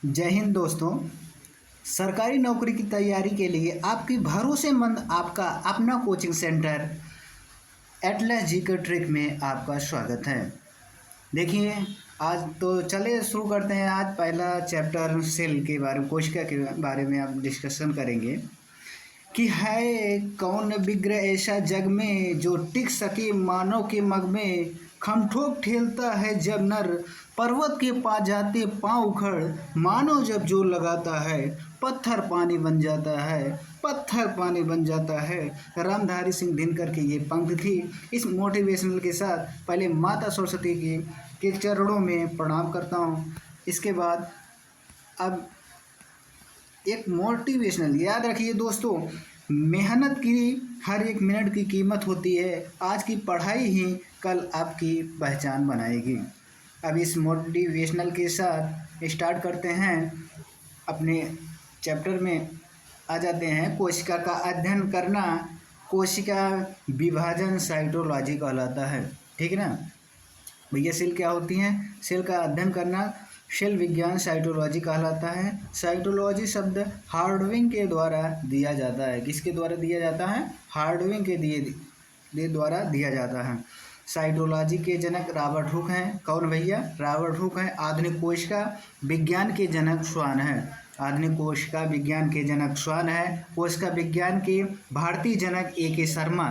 जय हिंद दोस्तों। सरकारी नौकरी की तैयारी के लिए आपकी भरोसेमंद आपका अपना coaching centre Atlas GK trick में आपका स्वागत है। देखिए, आज तो चले शुरू करते हैं। आज पहला चैप्टर सेल के बारे में, कोशिका के बारे में आप डिस्कशन करेंगे कि है कौन विग्रह ऐसा जग में जो टिक सके मानव के मग में। खमठोक ठेलता है जब नर पर्वत के पास जाते पाँव उखड़। मानव जब जोर लगाता है पत्थर पानी बन जाता है, पत्थर पानी बन जाता है। रामधारी सिंह दिनकर की ये पंक्ति थी। इस मोटिवेशनल के साथ पहले माता सरस्वती के चरणों में प्रणाम करता हूँ। इसके बाद अब एक मोटिवेशनल, याद रखिए दोस्तों, मेहनत की हर एक मिनट की कीमत होती है। आज की पढ़ाई ही कल आपकी पहचान बनाएगी। अब इस मोटिवेशनल के साथ स्टार्ट करते हैं अपने चैप्टर में। आ जाते हैं, कोशिका का अध्ययन करना कोशिका विभाजन साइटोलॉजी कहलाता है। ठीक है ना भैया। सेल क्या होती हैं? सेल का अध्ययन करना सेल विज्ञान साइटोलॉजी कहलाता है। साइटोलॉजी शब्द हार्डविंग के द्वारा दिया जाता है। किसके द्वारा दिया जाता है? हार्डविंग के द्वारा दिया जाता है। साइटोलॉजी के जनक रॉबर्ट हुक हैं। कौन भैया? रॉबर्ट हुक हैं। आधुनिक कोशिका विज्ञान के जनक स्वान है। आधुनिक कोशिका विज्ञान के जनक स्वान है। कोशिका विज्ञान के भारतीय जनक A.K. शर्मा।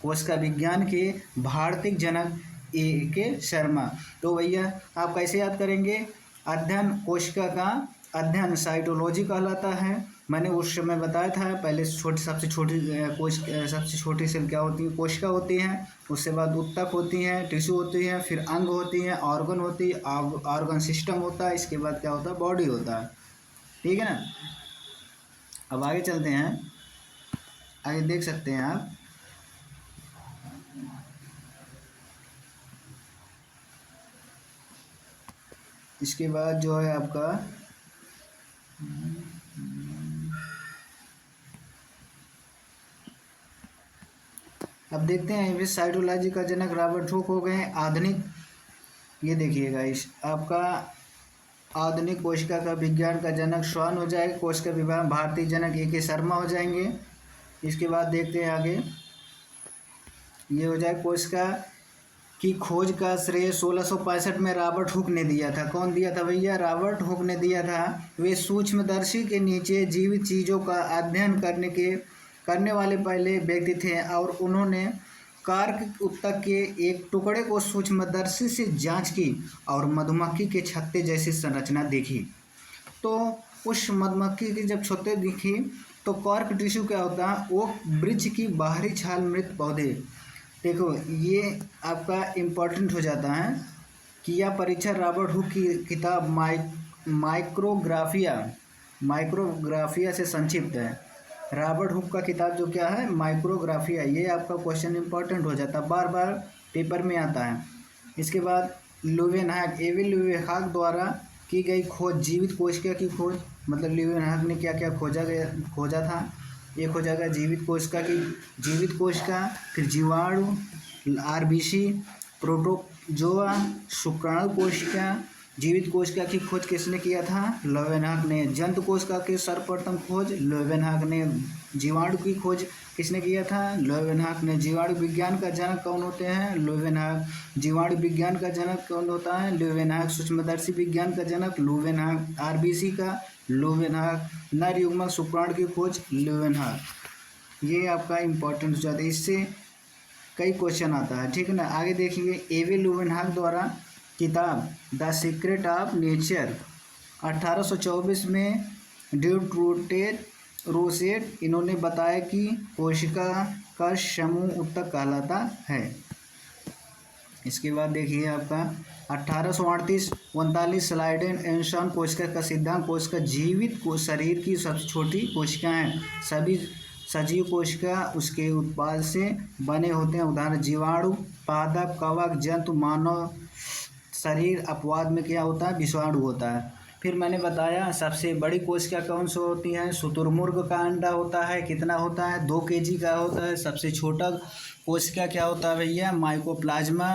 कोशिका विज्ञान के भारतीय जनक A.K. शर्मा। तो भैया आप कैसे याद करेंगे? अध्ययन, कोशिका का अध्ययन साइटोलॉजी कहलाता है। मैंने उस समय बताया था पहले सबसे छोटी सेल क्या होती है? कोशिका होती हैं। उसके बाद उत्तक होती हैं, टिश्यू होती हैं, फिर अंग होती हैं, ऑर्गन होती है, ऑर्गन सिस्टम होता है। इसके बाद क्या होता है? बॉडी होता है। ठीक है ना। अब आगे चलते हैं। आगे देख सकते हैं आप। इसके बाद जो है आपका अब देखते हैं इस साइटोलॉजी का जनक रॉबर्ट हुक हो गए। आधुनिक, ये देखिएगा, इस आपका आधुनिक कोशिका का विज्ञान का जनक स्वान हो जाएगा। कोशिका विभाग भारतीय जनक A.K. शर्मा हो जाएंगे। इसके बाद देखते हैं आगे, ये हो जाए कोशिका की खोज का श्रेय 1665 में रॉबर्ट हुक ने दिया था। कौन दिया था भैया? रॉबर्ट हुक ने दिया था। वे सूक्ष्मदर्शी के नीचे जीवित चीज़ों का अध्ययन करने वाले पहले व्यक्ति थे और उन्होंने कार्क उत्तक के एक टुकड़े को सूक्ष्मदर्शी से जांच की और मधुमक्खी के छत्ते जैसी संरचना देखी। तो उस मधुमक्खी की जब छत्ते दिखी तो कॉर्क टिश्यू क्या होता है? वो वृक्ष की बाहरी छाल मृत पौधे। देखो, ये आपका इम्पोर्टेंट हो जाता है कि यह परीक्षा रॉबर्ट हुक की किताब माइक्रोग्राफिया से संक्षिप्त है। रॉबर्ट हुक का किताब जो क्या है? माइक्रोग्राफिया। ये आपका क्वेश्चन इम्पोर्टेंट हो जाता है, बार बार पेपर में आता है। इसके बाद लुवेनहाक, एविल लुवेनहाक द्वारा की गई खोज, जीवित कोशिका की खोज। मतलब लुवेनहाक ने क्या क्या खोजा था? एक हो जाएगा जीवित कोशिका, फिर जीवाणु, RBC, प्रोटोजोआ, शुक्राणु कोशिका। जीवित कोशिका की खोज किसने किया था? लुवेनहाक ने। जंतु कोशिका की सर्वप्रथम खोज लुवेनहाक ने। जीवाणु की खोज किसने किया था? लुवेनहाक ने। जीवाणु विज्ञान का जनक कौन होते हैं? लुवेनहाक। जीवाणु विज्ञान का जनक कौन होता है? लुवेनहाक। सूक्ष्मदर्शी विज्ञान का जनक लुवेनहाक। RBC का लुवेनहाक। नर युग्मक शुक्राणु की खोज लुवेनहाक। ये आपका इम्पोर्टेंट हो जाता है, इससे कई क्वेश्चन आता है। ठीक है ना। आगे देखिए, एविल लुवेनहाक द्वारा किताब द सीक्रेट ऑफ नेचर 1824 में रोसेट इन्होंने बताया कि कोशिका का समूह उत्तक कहलाता है। इसके बाद देखिए आपका 1838-39 स्लाइडेन एंसन कोशिका का सिद्धांत। कोशिका जीवित शरीर की सबसे छोटी कोशिका हैं। सभी सजीव कोशिका उसके उत्पाद से बने होते हैं। उदाहरण जीवाणु, पादप, कवक, जंतु। मानव शरीर अपवाद में क्या होता है? विषाणु होता है। फिर मैंने बताया सबसे बड़ी कोशिका कौन सी होती है? शुतुरमुर्ग का अंडा होता है। कितना होता है? 2 kg का होता है। सबसे छोटा कोशिका क्या होता है भैया? माइकोप्लाज्मा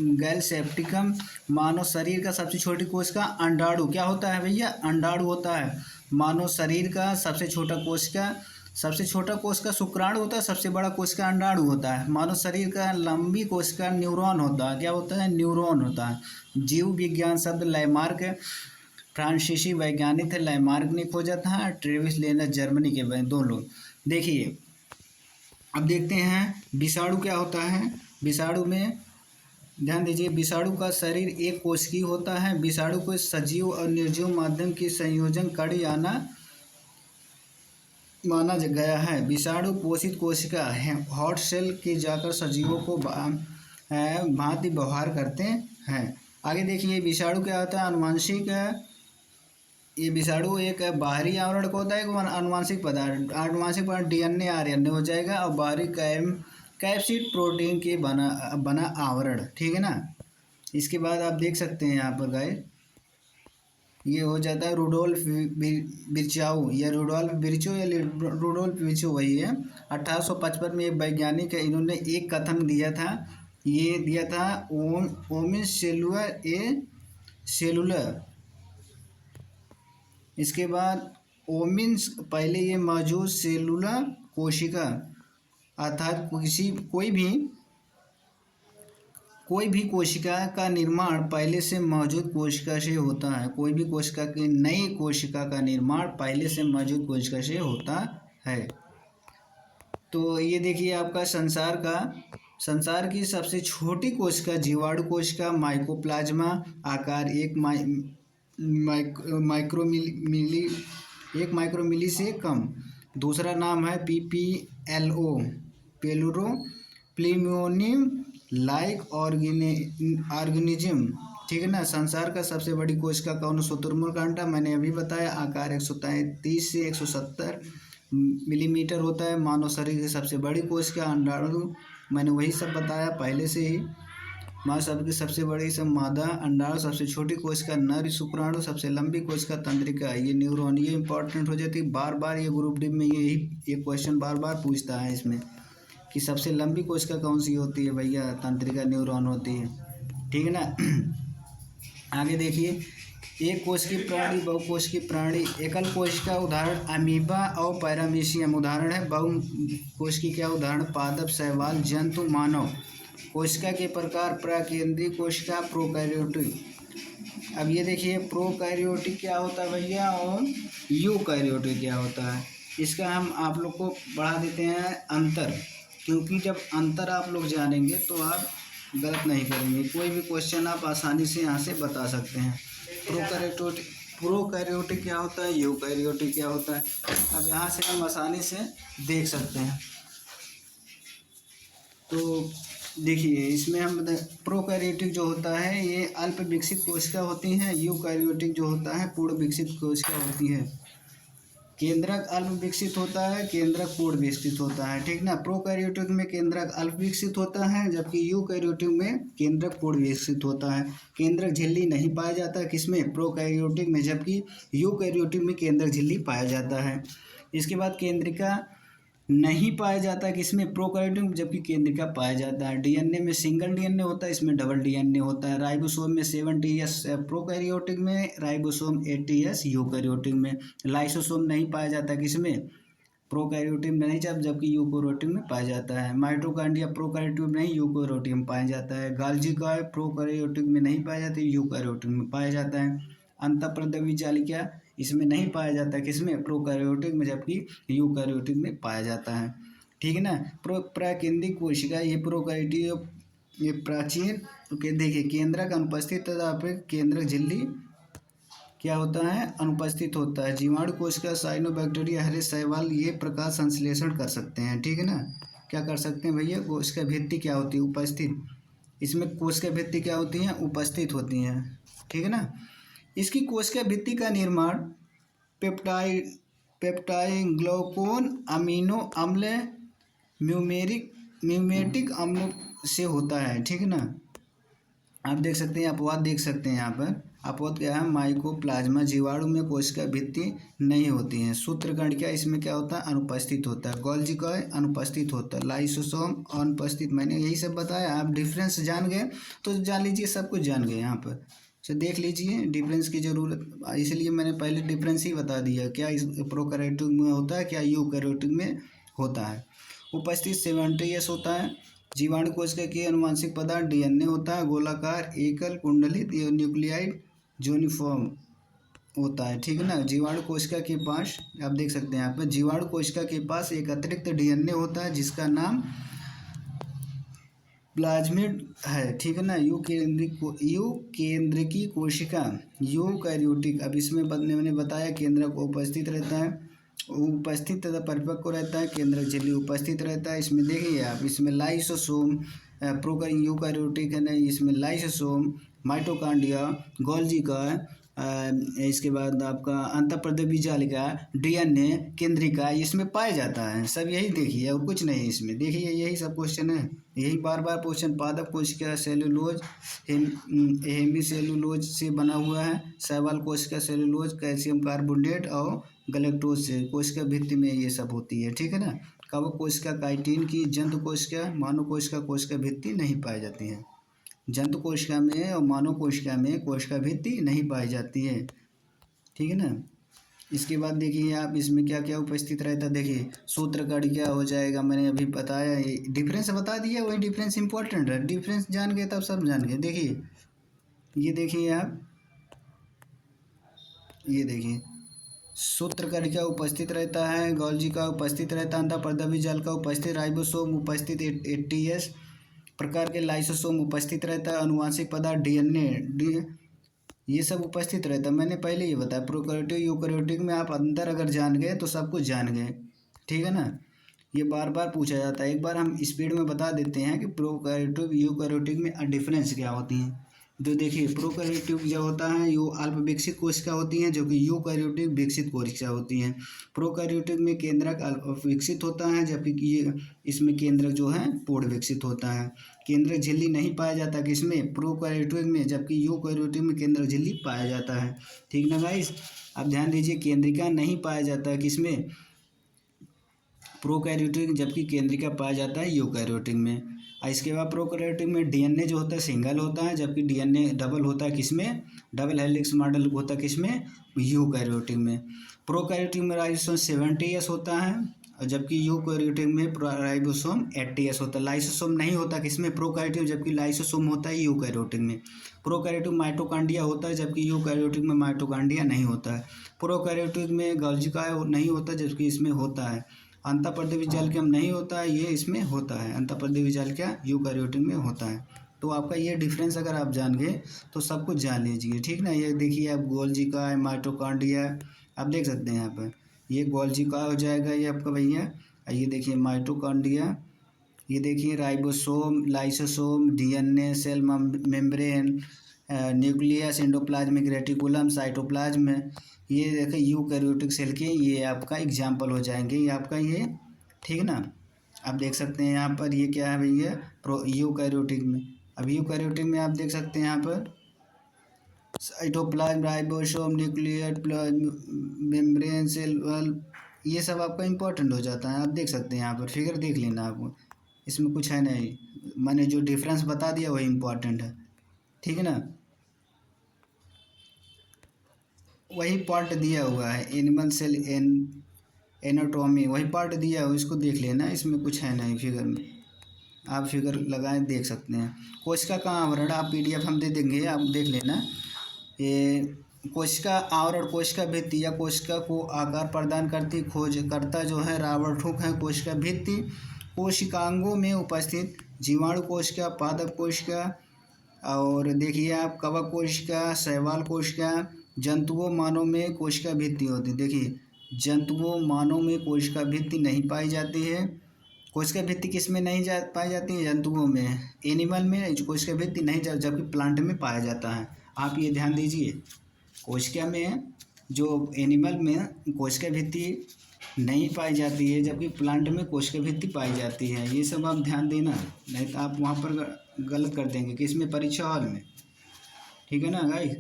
गैल सेप्टिकम। मानव शरीर का सबसे छोटी कोशिका अंडाणु क्या होता है भैया? अंडाणु होता है। मानव शरीर का सबसे छोटा कोशिका शुक्राणु होता है, सबसे बड़ा कोशिका अंडाणु होता है। मानव शरीर का लंबी कोशिका न्यूरॉन होता है। क्या होता है? न्यूरॉन होता है। जीव विज्ञान शब्द लैमार्क फ्रांसीसी वैज्ञानिक थे, लैमार्क ने खोजा था। ट्रेविस लेनर जर्मनी के दो लोग। देखिए अब देखते हैं विषाणु क्या होता है। विषाणु में ध्यान दीजिए, विषाणु का शरीर एक कोशिकीय होता है। विषाणु को सजीव और निर्जीव माध्यम की संयोजन कड़ी माना गया है। विषाणु पोषित कोशिका है, हॉट सेल के जाकर सजीवों को भांति व्यवहार करते हैं। आगे देखिए विषाणु क्या होता है? अनुवांशिक। ये विषाणु एक बाहरी आवरण का होता है, एक अनुवांशिक पदार्थ डीएनए आरएनए हो जाएगा, और बाहरी कैप्सिड प्रोटीन के बना आवरण। ठीक है ना। इसके बाद आप देख सकते हैं यहाँ पर गाइस, ये हो जाता है रुडोल्फ विर्चाउ या रुडोल्फ विर्चो या रुडोल्फ विर्चो वही है। 1855 में एक वैज्ञानिक है, इन्होंने एक कथन दिया था, ये दिया था ओमिन सेलुलर। इसके बाद ओमिन्स पहले ये मौजूद सेलुलर कोशिका, अर्थात कोई भी कोशिका का निर्माण पहले से मौजूद कोशिका से होता है। कोई भी कोशिका की नई कोशिका का निर्माण पहले से मौजूद कोशिका से होता है। तो ये देखिए आपका संसार की सबसे छोटी कोशिका जीवाणु कोशिका माइकोप्लाज्मा, आकार 1 माइक्रोमिली से कम। दूसरा नाम है PPLO, पेलुरो प्लीमोनियम लाइक ऑर्गेनिज्म। ठीक है ना। संसार का सबसे बड़ी कोशिका कौन? शुतुरमुर्ग का अंडा, मैंने अभी बताया। आकार 133 से 170 मिलीमीटर होता है। मानव शरीर की सबसे बड़ी कोशिका अंडाणु, मैंने वही सब बताया पहले से ही। मानव शरीर की सबसे बड़ी सब मादा अंडाणु, सबसे छोटी कोशिका नर शुक्राणु, सबसे लंबी कोशिका तंत्रिका, ये न्यूरॉन। ये इंपॉर्टेंट हो जाती है, बार बार ये ग्रुप डी में यही ये क्वेश्चन बार बार पूछता है इसमें कि सबसे लंबी कोशिका कौन सी होती है भैया? तंत्रिका न्यूरॉन होती है। ठीक है ना। आगे देखिए, एक कोशिकीय प्राणी, बहुकोशिकीय प्राणी, एकल कोशिका उदाहरण अमीबा और पैरामीशियम उदाहरण है। बहुकोशिकीय क्या उदाहरण? पादप, शैवाल, जंतु, मानव। कोशिका के प्रकार प्राकेंद्रीय कोशिका, प्रोकैरियोटिक। अब ये देखिए प्रोकैरियोटिक क्या होता है भैया और यूकैरियोटिक क्या होता है। इसका हम आप लोग को बढ़ा देते हैं अंतर, क्योंकि जब अंतर आप लोग जानेंगे तो आप गलत नहीं करेंगे। कोई भी क्वेश्चन आप आसानी से यहाँ से बता सकते हैं। प्रोकैरियोटिक क्या होता है, यूकैरियोटिक क्या होता है, अब यहाँ से हम आसानी से देख सकते हैं। तो देखिए इसमें हम प्रोकैरियोटिक जो होता है ये अल्प विकसित कोशिका होती हैं। यूकैरियोटिक जो होता है पूर्ण विकसित कोशिका होती है। केंद्रक अल्प विकसित होता है, केंद्रक पूर्ण विकसित होता है। ठीक ना। प्रोकैरियोटिक में केंद्रक अल्प विकसित होता है, जबकि यूकैरियोटिक में केंद्रक पूर्ण विकसित होता है। केंद्रक झिल्ली नहीं पाया जाता किसमें? प्रोकैरियोटिक में, जबकि यूकैरियोटिक में केंद्रक झिल्ली पाया जाता है। इसके बाद केंद्रिका नहीं पाया जाता किसमें? प्रोकैरियोटिक में, जबकि केंद्रिका पाया जाता है। डीएनए में सिंगल डीएनए होता है, इसमें डबल डीएनए होता है। राइबोसोम में 70S प्रोकैरियोटिक में, राइबोसोम 80S यूकैरियोटिक में। लाइसोसोम नहीं पाया जाता किसमें? प्रोकैरियोटिक में नहीं, जबकि यूकैरियोटिक में पाया जाता है। माइटोकॉन्ड्रिया प्रोकैरियोटिक में नहीं, यूकैरियोटिक में पाया जाता है। गोल्गी कॉय प्रोकैरियोटिक में नहीं पाया जाता, यूकैरियोटिक में पाया जाता है। अंतःप्रद्रव्य जालिका इसमें नहीं पाया जाता किसमें? प्रोकैरियोटिक में, जबकि यूकैरियोटिक में पाया जाता है। ठीक है ना। प्राकेंद्रिक कोशिका ये प्रोकैरियोटिक ये प्राचीन। तो देखिए केंद्रक अनुपस्थित तथा केंद्रक झिल्ली क्या होता है? अनुपस्थित होता है। जीवाणु कोशिका, साइनोबैक्टीरिया, हरे शैवाल ये प्रकाश संश्लेषण कर सकते हैं। ठीक है ना। क्या कर सकते हैं भैया? कोशिका भित्ति क्या होती है? उपस्थित। इसमें कोशिका भित्ति क्या होती है? उपस्थित होती हैं। ठीक है ना। इसकी कोशिका भित्ति का निर्माण पेप्टाइड ग्लूकोन अमीनो अम्ल म्यूमेटिक अम्ल से होता है। ठीक है ना। आप देख सकते हैं अपवाद, देख सकते हैं यहाँ पर अपवाद क्या है, माइकोप्लाज्मा जीवाणु में कोशिका भित्ति नहीं होती है। सूत्रकणिका इसमें क्या होता है, अनुपस्थित होता है। गोल्जी का अनुपस्थित होता है। लाइसोसोम अनुपस्थित। मैंने यही सब बताया, आप डिफरेंस जान गए तो जान लीजिए, सब कुछ जान गए यहाँ पर। तो देख लीजिए डिफरेंस की ज़रूरत, इसलिए मैंने पहले डिफरेंस ही बता दिया, क्या इस प्रोकैरियोटिक में होता है, क्या यूकैरियोटिक में होता है। उपस्थित 70S होता है। जीवाणु कोशिका की अनुवांशिक पदार्थ डीएनए होता है, गोलाकार एकल कुंडलित न्यूक्लियाइड यूनिफॉर्म होता है, ठीक है ना। जीवाणु कोशिका के पास आप देख सकते हैं यहाँ पर, जीवाणु कोशिका के पास एक अतिरिक्त डीएनए होता है जिसका नाम प्लाज्मिड है, ठीक है ना। युकेंद्रिकी कोशिका यूकैरियोटिक। अब इसमें मैंने बताया केंद्रक उपस्थित रहता है, उपस्थित तथा परिपक्व रहता है, केंद्रक झिल्ली उपस्थित रहता है। इसमें देखिए आप, इसमें लाइसोसोम यूकैरियोटिक है ना, इसमें लाइसोसोम, माइटोकॉन्ड्रिया, गोल्जी का, इसके बाद आपका अंतःप्रदेवी जालिका, डीएनए, केंद्रिका, इसमें पाया जाता है। सब यही देखिए और कुछ नहीं इसमें, देखिए यही सब क्वेश्चन है, यही बार बार क्वेश्चन। पादप कोशिका सेलुलोज हेमी सेलुलोज से बना हुआ है। शैवाल कोशिका सेलुलोज कैल्शियम कार्बोनेट और गलेक्टोज से। कोशिका भित्ति में ये सब होती है, ठीक है ना। कवक कोशिका काइटिन की, जंतु कोशिका मानव कोशिका भित्ति नहीं पाई जाती है। जंतु कोशिका में और मानव कोशिका में कोशिका भित्ति नहीं पाई जाती है, ठीक है ना। इसके बाद देखिए आप, इसमें क्या क्या उपस्थित रहता है, देखिए सूत्रकण क्या हो जाएगा, मैंने अभी बताया, डिफरेंस बता दिया, वही डिफरेंस इंपॉर्टेंट है। डिफरेंस जान गए तब सब जान गए। देखिए ये देखिए आप, ये देखिए सूत्रकण क्या उपस्थित रहता है, गोल्जी का उपस्थित रहता है, अंतःप्रदेवी जाल का उपस्थित, राइबोसोम उपस्थित, 80S प्रकार के लाइसोसोम उपस्थित रहता है, अनुवांशिक पदार्थ डीएनए ये सब उपस्थित रहता है। मैंने पहले ही बताया, प्रोकैरियोटिक यूकैरियोटिक में आप अंदर अगर जान गए तो सब कुछ जान गए, ठीक है ना। ये बार बार पूछा जाता है, एक बार हम स्पीड में बता देते हैं कि प्रोकैरियोटिक यूकैरियोटिक में डिफरेंस क्या होती हैं। तो देखिए प्रोकैरियोटिक जो होता है यो अल्प विकसित कोशिका होती हैं, जो कि यूकैरियोटिक विकसित कोशिका होती हैं। प्रोकैरियोटिक में केंद्रक अल्प विकसित होता है, जबकि ये इसमें केंद्रक जो है पूर्ण विकसित होता है। केंद्रक झिल्ली नहीं पाया जाता किसमें, प्रोकैरियोटिक में, जबकि यूकैरियोटिक में केंद्रक झिल्ली पाया जाता है, ठीक ना गाइस। अब ध्यान दीजिए, केंद्रिका नहीं पाया जाता है किसमें, प्रोकैरियोटिक, जबकि केंद्रिका पाया जाता है यूकैरियोटिक में। इसके बाद प्रोकैरियोटिक में डीएनए जो होता है सिंगल होता है, जबकि डीएनए डबल होता है किसमें, डबल हेलिक्स मॉडल होता है किसमें, यूकैरियोटिक में। प्रोकैरियोटिक में राइबोसोम 70S होता है, और जबकि यूकैरियोटिक में राइबोसोम 80S होता है। लाइसोसोम नहीं होता किसमें, प्रोकैरियोटिक, जबकि लाइसोसोम होता है यूकैरियोटिक में। प्रोकैरियोटिक माइटोकॉन्ड्रिया होता है, जबकि यूकैरियोटिक में माइटोकॉन्ड्रिया नहीं होता है। प्रोकैरियोटिक में गोल्जी का नहीं होता, जबकि इसमें होता है। अंतःप्रदेवी जालिका में नहीं होता है, ये इसमें होता है। अंतःप्रदेवी जालिका यूकैरियोटिक में होता है। तो आपका ये डिफरेंस अगर आप जान गए तो सब कुछ जान लीजिए, ठीक ना। ये देखिए आप, गोल्जी का, माइटोकॉन्ड्रिया, आप देख सकते हैं यहाँ पर, ये गोल्जी का हो जाएगा ये आपका भैया। ये देखिए माइटोकॉन्ड्रिया, ये देखिए ribosome, lysosome, DNA, cell membrane, nucleus, endoplasmic reticulum, cytoplasm, ये देखिए यूकैरियोटिक सेल के ये आपका एग्जाम्पल हो जाएंगे, ये आपका ये, ठीक है ना। आप देख सकते हैं यहाँ पर, ये क्या है भैया, यूकैरियोटिक में। अब यूकैरियोटिक में आप देख सकते हैं यहाँ पर cytoplasm, ribosome, nucleus, membrane, cell wall, ये सब आपका इंपॉर्टेंट हो जाता है। आप देख सकते हैं यहाँ पर, फिगर देख लेना आपको, इसमें कुछ है नहीं, मैंने जो डिफरेंस बता दिया वही इंपॉर्टेंट है, ठीक है ना। वही पार्ट दिया हुआ है, एनिमल सेल एनाटॉमी, वही पार्ट दिया हुआ, इसको देख लेना, इसमें कुछ है नहीं फिगर में, आप फिगर लगाएं देख सकते हैं। कोशिका का आवरण आप PDF हम दे देंगे, आप देख लेना। ये कोशिका आवरण, कोशिका भित्ति या कोशिका को आकार प्रदान करती खोजकर्ता जो है रावणठुक है। कोशिका भित्ति कोशिकांगों में उपस्थित जीवाणु कोशिका, पादप कोशिका, और देखिए आप कवक कोशिका, शैवाल कोशिका। जंतुओं मानव में कोशिका भित्ति होती है, देखिए जंतुओं मानव में कोशिका भित्ति नहीं पाई जाती है। कोशिका भित्ति किस में नहीं पाई जाती है, जंतुओं में। एनिमल में कोशिका भित्ति नहीं जबकि प्लांट में पाया जाता है। आप ये ध्यान दीजिए, कोशिका में जो एनिमल में कोशिका भित्ति नहीं पाई जाती है, जबकि प्लांट में कोशिका भित्ति पाई जाती है। ये सब आप ध्यान देना, नहीं तो आप वहाँ पर गलत कर देंगे, किस में, परीक्षा हॉल में। ठीक है ना गाइस।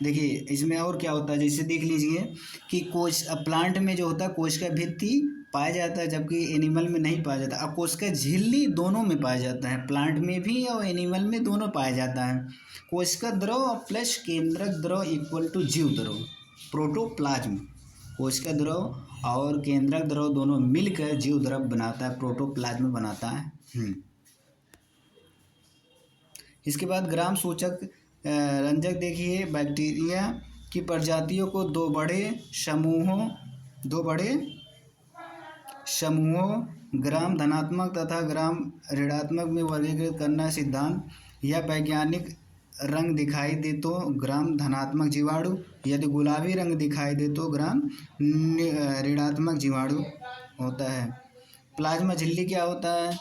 देखिए इसमें और क्या होता है, जैसे देख लीजिए कि प्लांट में जो होता है कोशिका भित्ति पाया जाता है, जबकि एनिमल में नहीं पाया जाता। अब कोशिका झिल्ली दोनों में पाया जाता है, प्लांट में भी और एनिमल में दोनों पाया जाता है। कोशिका द्रव प्लस केंद्रक द्रव इक्वल टू जीव द्रव प्रोटोप्लाज्म। कोशिका द्रव और केंद्रक द्रव दोनों मिलकर जीव द्रव बनाता है, प्रोटोप्लाज्म बनाता है। इसके बाद ग्राम सूचक रंजक देखिए, बैक्टीरिया की प्रजातियों को दो बड़े समूहों ग्राम धनात्मक तथा ग्राम ऋणात्मक में वर्गीकृत करना सिद्धांत। यह वैज्ञानिक रंग दिखाई दे तो ग्राम धनात्मक जीवाणु, यदि गुलाबी रंग दिखाई दे तो ग्राम ऋणात्मक जीवाणु होता है। प्लाज्मा झिल्ली क्या होता है,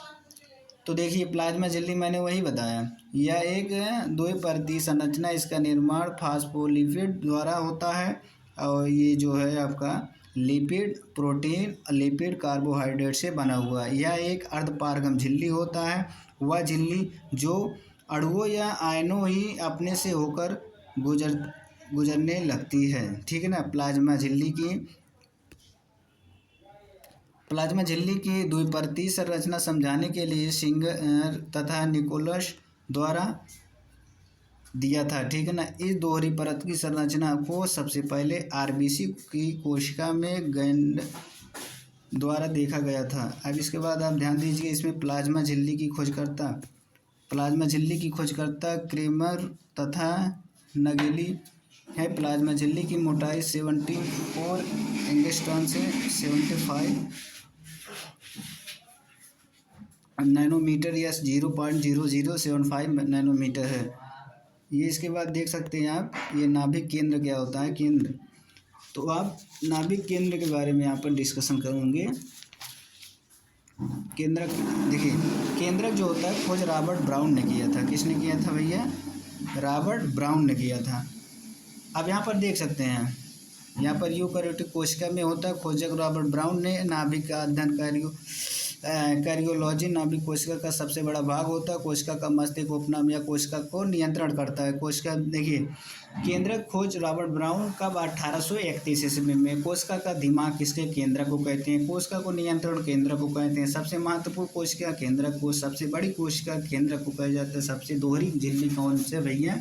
तो देखिए प्लाज्मा झिल्ली मैंने वही बताया, यह एक द्विपरतीय संरचना, इसका निर्माण फास्फोलिपिड द्वारा होता है और ये जो है आपका लिपिड प्रोटीन लिपिड कार्बोहाइड्रेट से बना हुआ है। यह एक अर्धपारगम झिल्ली होता है, वह झिल्ली जो अणुओं या आयनों ही अपने से होकर गुजरने लगती है। ठीक है ना। प्लाज्मा झिल्ली की द्विपरतीय संरचना समझाने के लिए सिंगर तथा निकोलस द्वारा दिया था। ठीक है ना। इस दोहरी परत की संरचना को सबसे पहले आरबीसी की कोशिका में गैंड द्वारा देखा गया था। अब इसके बाद आप ध्यान दीजिए, इसमें प्लाज्मा झिल्ली की खोजकर्ता क्रेमर तथा नगेली है। प्लाज्मा झिल्ली की मोटाई 74 एंगस्ट्रॉम से 75 नैनोमीटर या 0.0075 नैनोमीटर है। ये इसके बाद देख सकते हैं आप, ये नाभिक केंद्र क्या होता है, केंद्र। तो आप नाभिक केंद्र के बारे में यहाँ पर डिस्कशन करेंगे। केंद्रक देखिए, केंद्रक जो होता है खोज रॉबर्ट ब्राउन ने किया था। किसने किया था भैया, रॉबर्ट ब्राउन ने किया था। अब यहाँ पर देख सकते हैं, यहाँ पर यूकैरियोटिक कोशिका में होता है, खोजक रॉबर्ट ब्राउन ने। नाभिक का अध्ययन कैरियोलॉजी नाभिक कोशिका का सबसे बड़ा भाग होता है। कोशिका का मस्तिष्क उपनाम या कोशिका को नियंत्रण करता है। कोशिका देखिए, केंद्रक खोज रॉबर्ट ब्राउन कब 1831 ईस्वी में। कोशिका का दिमाग किसके केंद्रक को कहते हैं, कोशिका को नियंत्रण केंद्रक को कहते हैं। सबसे महत्वपूर्ण कोशिका केंद्रक को, सबसे बड़ी कोशिका केंद्रक को कहा जाता है। सबसे दोहरी झिल्ली कौन से भैया,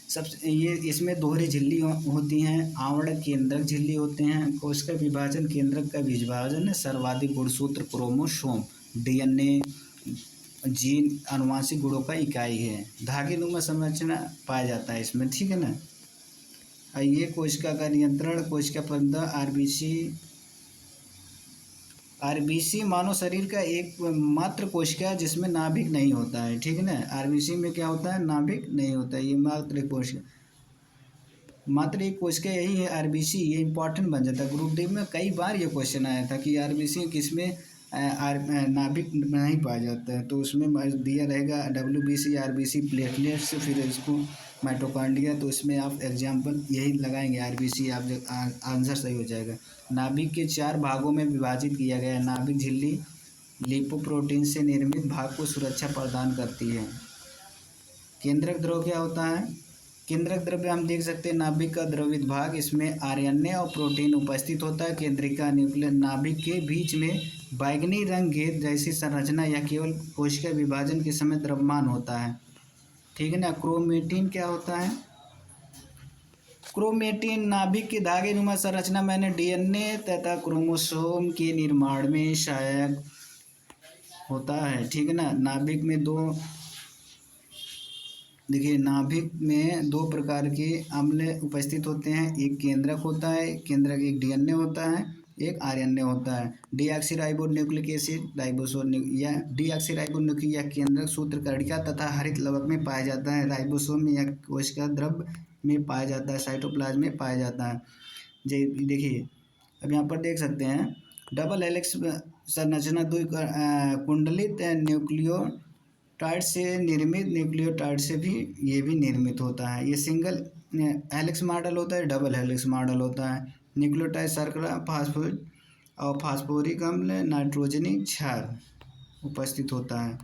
सबसे ये इसमें दोहरी झिल्ली होती हैं। आवरण केंद्रक झिल्ली होते हैं। कोशिका विभाजन केंद्रक का विभाजन सर्वाधिक गुणसूत्र क्रोमोसोम डीएनए जीन आनुवांशिक गुणों का इकाई है। धागेनुमा संरचना पाया जाता है इसमें। ठीक है ना। ये कोशिका का नियंत्रण, कोशिका प्रबंधन, आरबीसी मानव शरीर का एक मात्र कोशिका है जिसमें नाभिक नहीं होता है। ठीक है ना। आरबीसी में क्या होता है, नाभिक नहीं होता है। ये मात्र एक कोशिका यही है आरबीसी। ये इंपॉर्टेंट बन जाता है। ग्रुप डी में कई बार ये क्वेश्चन आया था कि आरबीसी किसमें नाभिक नहीं पाया जाता है, तो उसमें दिया रहेगा डब्ल्यूबीसी, आरबीसी, प्लेटलेट्स, फिर इसको माइटोकॉन्ड्रिया। तो इसमें आप एग्जाम्पल यही लगाएंगे आरबीसी, आप आंसर सही हो जाएगा। नाभिक के 4 भागों में विभाजित किया गया है। नाभिक झिल्ली लिपोप्रोटीन से निर्मित भाग को सुरक्षा प्रदान करती है। केंद्रक द्रव क्या होता है, केंद्रक द्रव्य हम देख सकते हैं नाभिक का द्रवित भाग, इसमें आरएनए और प्रोटीन उपस्थित होता है। केंद्रिका न्यूक्लियस नाभिक के बीच में बैंगनी रंग गेंद जैसी संरचना या केवल कोशिका विभाजन के समय द्रव्यमान होता है। ठीक है ना। क्रोमेटिन क्या होता है, क्रोमेटिन नाभिक की धागेनुमा संरचना मैंने डीएनए तथा क्रोमोसोम के निर्माण में सहायक होता है। ठीक है ना। नाभिक में दो प्रकार के अम्ल उपस्थित होते हैं। एक केंद्रक होता है, केंद्रक एक डीएनए होता है, एक आरएनए होता है। डीऑक्सीराइबोन्यूक्लिक एसिड या डीऑक्सीराइबोन्यूक्लिक या केंद्रक सूत्रकर्णिका तथा हरित लवक में पाया जाता है। राइबोसोम या कोशिका द्रव्य में पाया जाता है। साइटोप्लाज्म में पाया जाता है। देखिए अब यहाँ पर देख सकते हैं, डबल हेलिक्स संरचना कुंडलित न्यूक्लियोटाइड से निर्मित, न्यूक्लियोटाइड से भी ये भी निर्मित होता है। ये सिंगल हेलिक्स मॉडल होता है, डबल हेलिक्स मॉडल होता है। न्यूक्लियोटाइड शर्करा, फास्फोरिक और फास्फोरिक अम्ल, नाइट्रोजनिक क्षार उपस्थित होता है।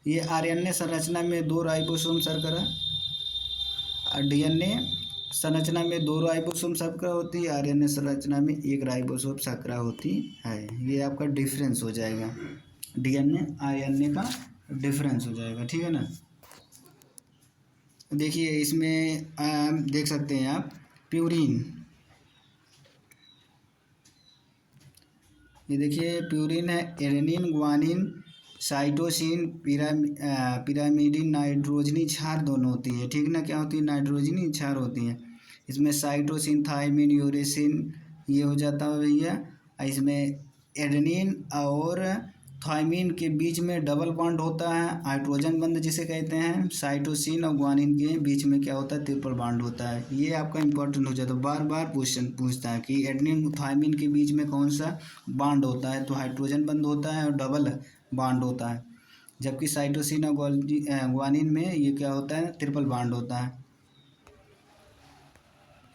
ये आरएनए संरचना में 2 राइबोसोम शर्करा डीएनए संरचना में 2 राइबोसोम शर्करा होती है, आरएनए संरचना में 1 राइबोसोम शर्करा होती है। ये आपका डिफरेंस हो जाएगा, डीएनए आरएनए का डिफरेंस हो जाएगा, ठीक है ना। देखिए इसमें देख सकते हैं आप प्यूरिन, ये देखिए प्यूरिन है, एडेनिन, ग्वानिन, साइटोसिन, पिरामिडिन, नाइट्रोजनी क्षार दोनों होती है, ठीक ना। क्या होती है? नाइट्रोजनी क्षार होती है। इसमें साइटोसिन, थायमिन, यूरेसिन ये हो जाता है भैया। इसमें एडेनिन और थायमिन के बीच में डबल बॉन्ड होता है, हाइड्रोजन बंध जिसे कहते हैं। साइटोसिन और ग्वानिन के बीच में क्या होता है? ट्रिपल बॉन्ड होता है। ये आपका इंपॉर्टेंट हो जाता है, बार बार क्वेश्चन पूछता है कि एडेनिन थायमिन के बीच में कौन सा बॉन्ड होता है, तो हाइड्रोजन बंध होता है और डबल बॉन्ड होता है। जबकि साइटोसिन और ग्वानिन में ये क्या होता है? ट्रिपल बॉन्ड होता है।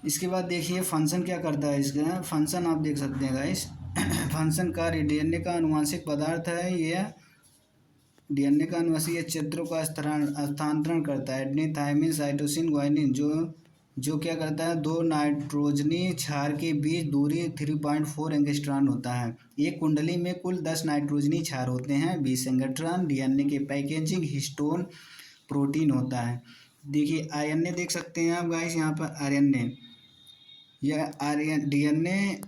इसके बाद देखिए फंक्शन क्या करता है इसका, फंक्शन आप देख सकते हैं गाइस। फंक्शन कार्य, डीएनए का आनुवंशिक पदार्थ है ये, डीएनए का आनुवंशिक क्षेत्रों का स्थानांतरण करता है। एडेनिन, थायमिन, साइटोसिन, ग्वानिन जो क्या करता है? 2 नाइट्रोजनी क्षार के बीच दूरी 3.4 एंगस्ट्रॉन होता है। एक कुंडली में कुल 10 नाइट्रोजनी क्षार होते हैं, 20 एंगस्ट्रॉन। डीएनए के पैकेजिंग हिस्टोन प्रोटीन होता है। देखिए आरएनए देख सकते हैं आप गाइस, यहाँ पर आरएनए, यह डीएनए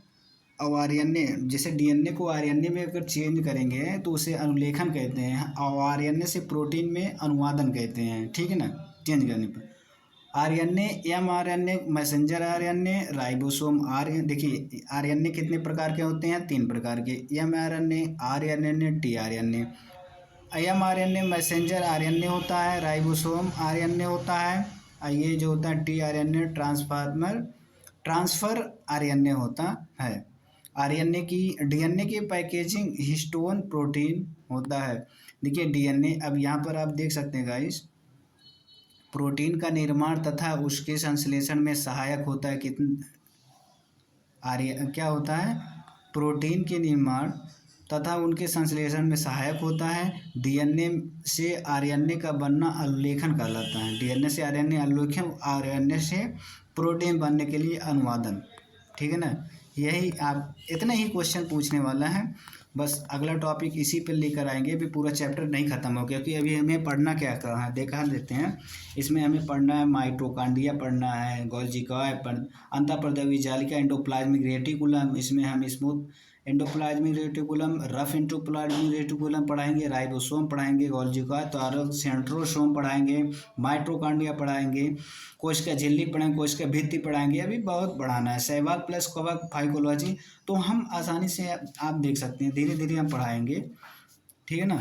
और आरएनए, जैसे डीएनए को आरएनए में अगर चेंज करेंगे तो उसे अनुलेखन कहते हैं, और आरएनए से प्रोटीन में अनुवादन कहते हैं, ठीक है ना, चेंज करने पर। RNA, mRNA, messenger RNA, ribosome RNA. देखिए आरएनए कितने प्रकार के होते हैं? 3 प्रकार के, mRNA, RNA, tRNA. MRNA messenger RNA होता है, राइबोसोम आरएनए होता है, और ये जो होता है टीआरएनए ट्रांसफर आरएनए होता है। आरएनए की डीएनए की पैकेजिंग हिस्टोन प्रोटीन होता है। देखिए डीएनए, अब यहाँ पर आप देख सकते हैं गाइस, प्रोटीन का निर्माण तथा उसके संश्लेषण में सहायक होता है। क्या होता है? प्रोटीन के निर्माण तथा उनके संश्लेषण में सहायक होता है। डीएनए से आरएनए का बनना अनुलेखन कहलाता है। डीएनए से आरएनए अनुलेखन, आरएनए से प्रोटीन बनने के लिए अनुवादन, ठीक है ना। यही आप इतना ही क्वेश्चन पूछने वाला है, बस अगला टॉपिक इसी पे लेकर आएंगे। अभी पूरा चैप्टर नहीं खत्म हो, क्योंकि अभी हमें पढ़ना क्या कहा है देखा देते हैं। इसमें हमें पढ़ना है माइटोकॉन्ड्रिया, पढ़ना है गोल्गी कॉय, अंतःपर्दवीय जालिका, एंडोप्लाज्मिक रेटिकुलम, इसमें हम smooth endoplasmic reticulum, rough endoplasmic reticulum पढ़ाएंगे, राइबोसोम पढ़ाएंगे, गोल्गी कॉय, तो सेंट्रोसोम पढ़ाएंगे, माइटोकॉन्ड्रिया पढ़ाएंगे, कोशिका झिल्ली पढ़ेंगे, कोशिका भित्ति पढ़ाएंगे। अभी बहुत पढ़ाना है, सहवाग प्लस कवक फाइकोलॉजी, तो हम आसानी से आप देख सकते हैं, धीरे धीरे हम पढ़ाएंगे, ठीक है ना।